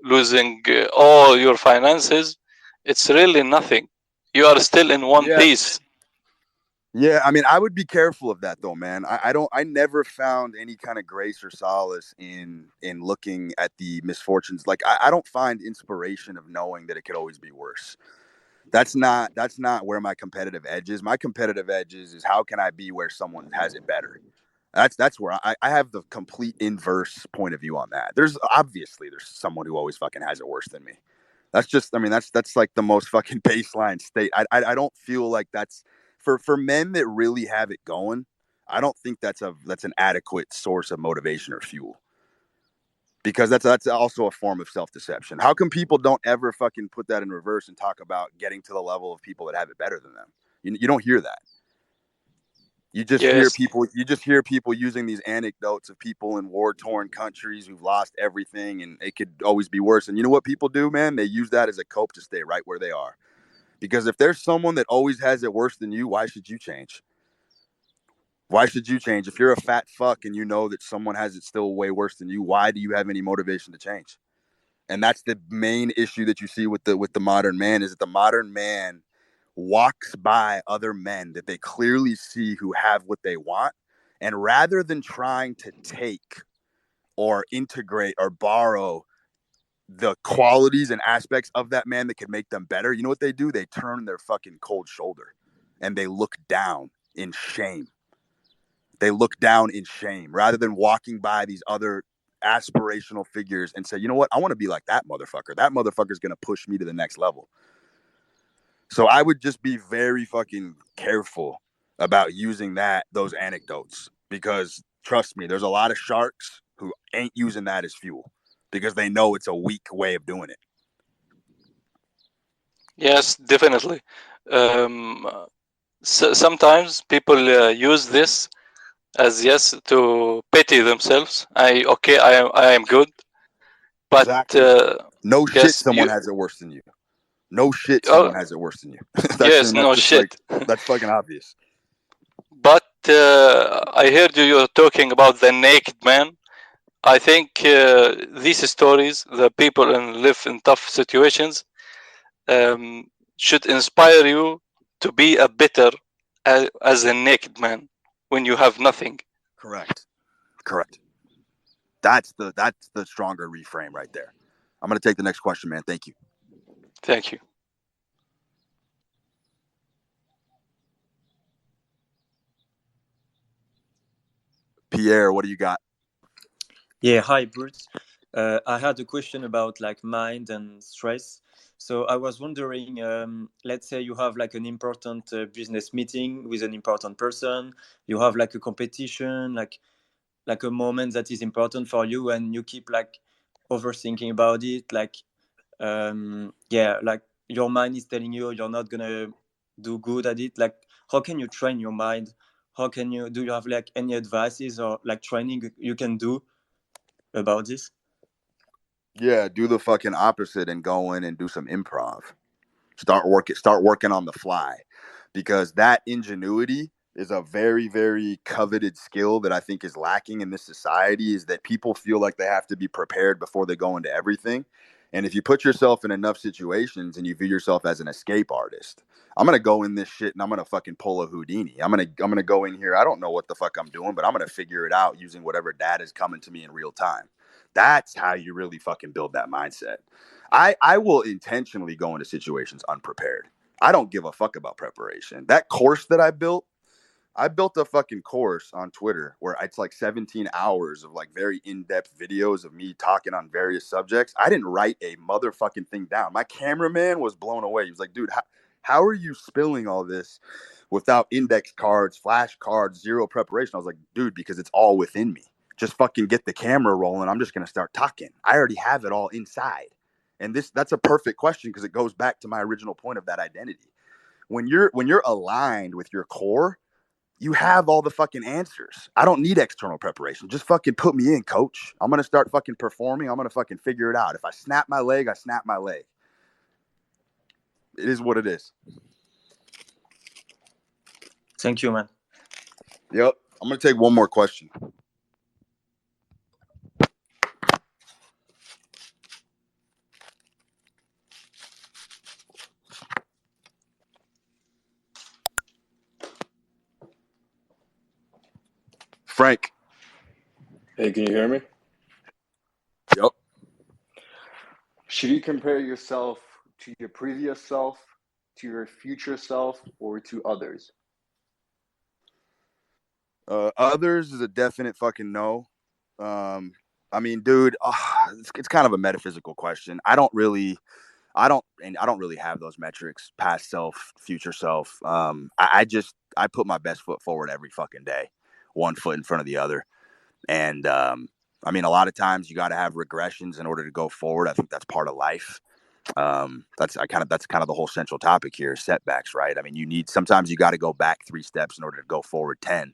losing all your finances, it's really nothing. You are still in one piece. Yeah, I mean, I would be careful of that though, man. I never found any kind of grace or solace in looking at the misfortunes. Like I don't find inspiration of knowing that it could always be worse. That's not where my competitive edge is. My competitive edge is how can I be where someone has it better. That's where I have the complete inverse point of view on that. There's obviously someone who always fucking has it worse than me. That's just, I mean, that's like the most fucking baseline state. I don't feel like that's for men that really have it going. I don't think that's an adequate source of motivation or fuel, because that's also a form of self-deception. How come people don't ever fucking put that in reverse and talk about getting to the level of people that have it better than them? You don't hear that. You just hear people using these anecdotes of people in war-torn countries who've lost everything and it could always be worse. And you know what people do, man? They use that as a cope to stay right where they are. Because if there's someone that always has it worse than you, why should you change? Why should you change? If you're a fat fuck and you know that someone has it still way worse than you, why do you have any motivation to change? And that's the main issue that you see with the modern man, is that the modern man walks by other men that they clearly see who have what they want, and rather than trying to take or integrate or borrow the qualities and aspects of that man that could make them better, you know what they do? They turn their fucking cold shoulder and they look down in shame. They look down in shame rather than walking by these other aspirational figures and say, you know what? I want to be like that motherfucker. That motherfucker's going to push me to the next level. So I would just be very fucking careful about using those anecdotes, because trust me, there's a lot of sharks who ain't using that as fuel because they know it's a weak way of doing it. Yes, definitely. Sometimes people use this as to pity themselves. I am good, but exactly. No shit, yes, someone has it worse than you. No shit, someone has it worse than you. Yes, no shit. Like, that's fucking obvious. But I heard you're talking about the naked man. I think these stories, the people who live in tough situations, should inspire you to be a better as a naked man when you have nothing. Correct. That's the stronger reframe right there. I'm gonna take the next question, man. Thank you. Thank you. Pierre, what do you got? Yeah, hi, Bruce. I had a question about like mind and stress. So I was wondering, let's say you have like an important business meeting with an important person. You have like a competition, like a moment that is important for you, and you keep like overthinking about it. Like, like your mind is telling you you're not gonna do good at it. Like, how can you train your mind? How can you do? You have like any advices or like training you can do about this? Yeah, do the fucking opposite and go in and do some improv. Start working on the fly, because that ingenuity is a very, very coveted skill that I think is lacking in this society, is that people feel like they have to be prepared before they go into everything. And if you put yourself in enough situations and you view yourself as an escape artist, I'm gonna go in this shit and I'm gonna fucking pull a Houdini. I'm gonna go in here. I don't know what the fuck I'm doing, but I'm gonna figure it out using whatever data is coming to me in real time. That's how you really fucking build that mindset. I will intentionally go into situations unprepared. I don't give a fuck about preparation. That course that I built a fucking course on Twitter where it's like 17 hours of like very in-depth videos of me talking on various subjects. I didn't write a motherfucking thing down. My cameraman was blown away. He was like, dude, how are you spilling all this without index cards, flashcards, zero preparation? I was like, dude, because it's all within me. Just fucking get the camera rolling. I'm just going to start talking. I already have it all inside. And that's a perfect question, because it goes back to my original point of that identity. When you're aligned with your core, you have all the fucking answers. I don't need external preparation. Just fucking put me in, coach. I'm going to start fucking performing. I'm going to fucking figure it out. If I snap my leg, I snap my leg. It is what it is. Thank you, man. Yep. I'm going to take one more question. Frank. Hey, can you hear me? Yep. Should you compare yourself to your previous self, to your future self, or to others? Others is a definite fucking no. I mean, dude, it's kind of a metaphysical question. I don't really I don't really have those metrics, past self, future self. I put my best foot forward every fucking day, one foot in front of the other. And I mean, a lot of times you got to have regressions in order to go forward. I think that's part of life. That's kind of the whole central topic here, setbacks, right? I mean, sometimes you got to go back 3 steps in order to go forward 10.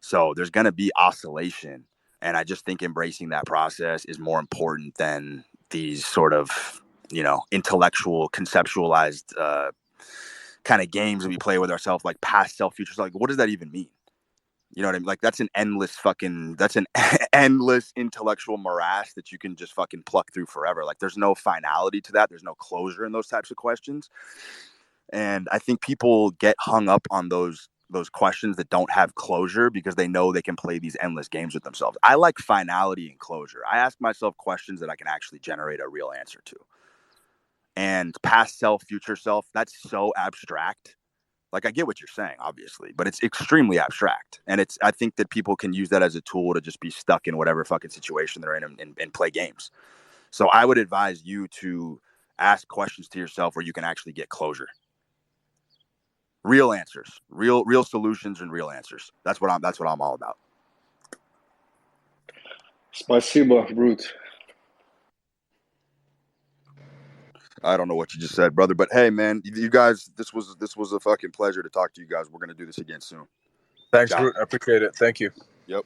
So there's going to be oscillation. And I just think embracing that process is more important than these sort of, intellectual, conceptualized kind of games that we play with ourselves, like past self, future self. Like, what does that even mean? You know what I mean? Like, that's an endless intellectual morass that you can just fucking pluck through forever. Like, there's no finality to that. There's no closure in those types of questions. And I think people get hung up on those questions that don't have closure because they know they can play these endless games with themselves. I like finality and closure. I ask myself questions that I can actually generate a real answer to. And past self, future self, that's so abstract. Like, I get what you're saying, obviously, but it's extremely abstract. And I think that people can use that as a tool to just be stuck in whatever fucking situation they're in and play games. So I would advise you to ask questions to yourself where you can actually get closure. Real answers, real solutions and real answers. That's what I'm all about. Спасибо, Brute. I don't know what you just said, brother, but hey, man, you guys, this was a fucking pleasure to talk to you guys. We're gonna do this again soon. Thanks, Root. I appreciate it. Thank you. Yep.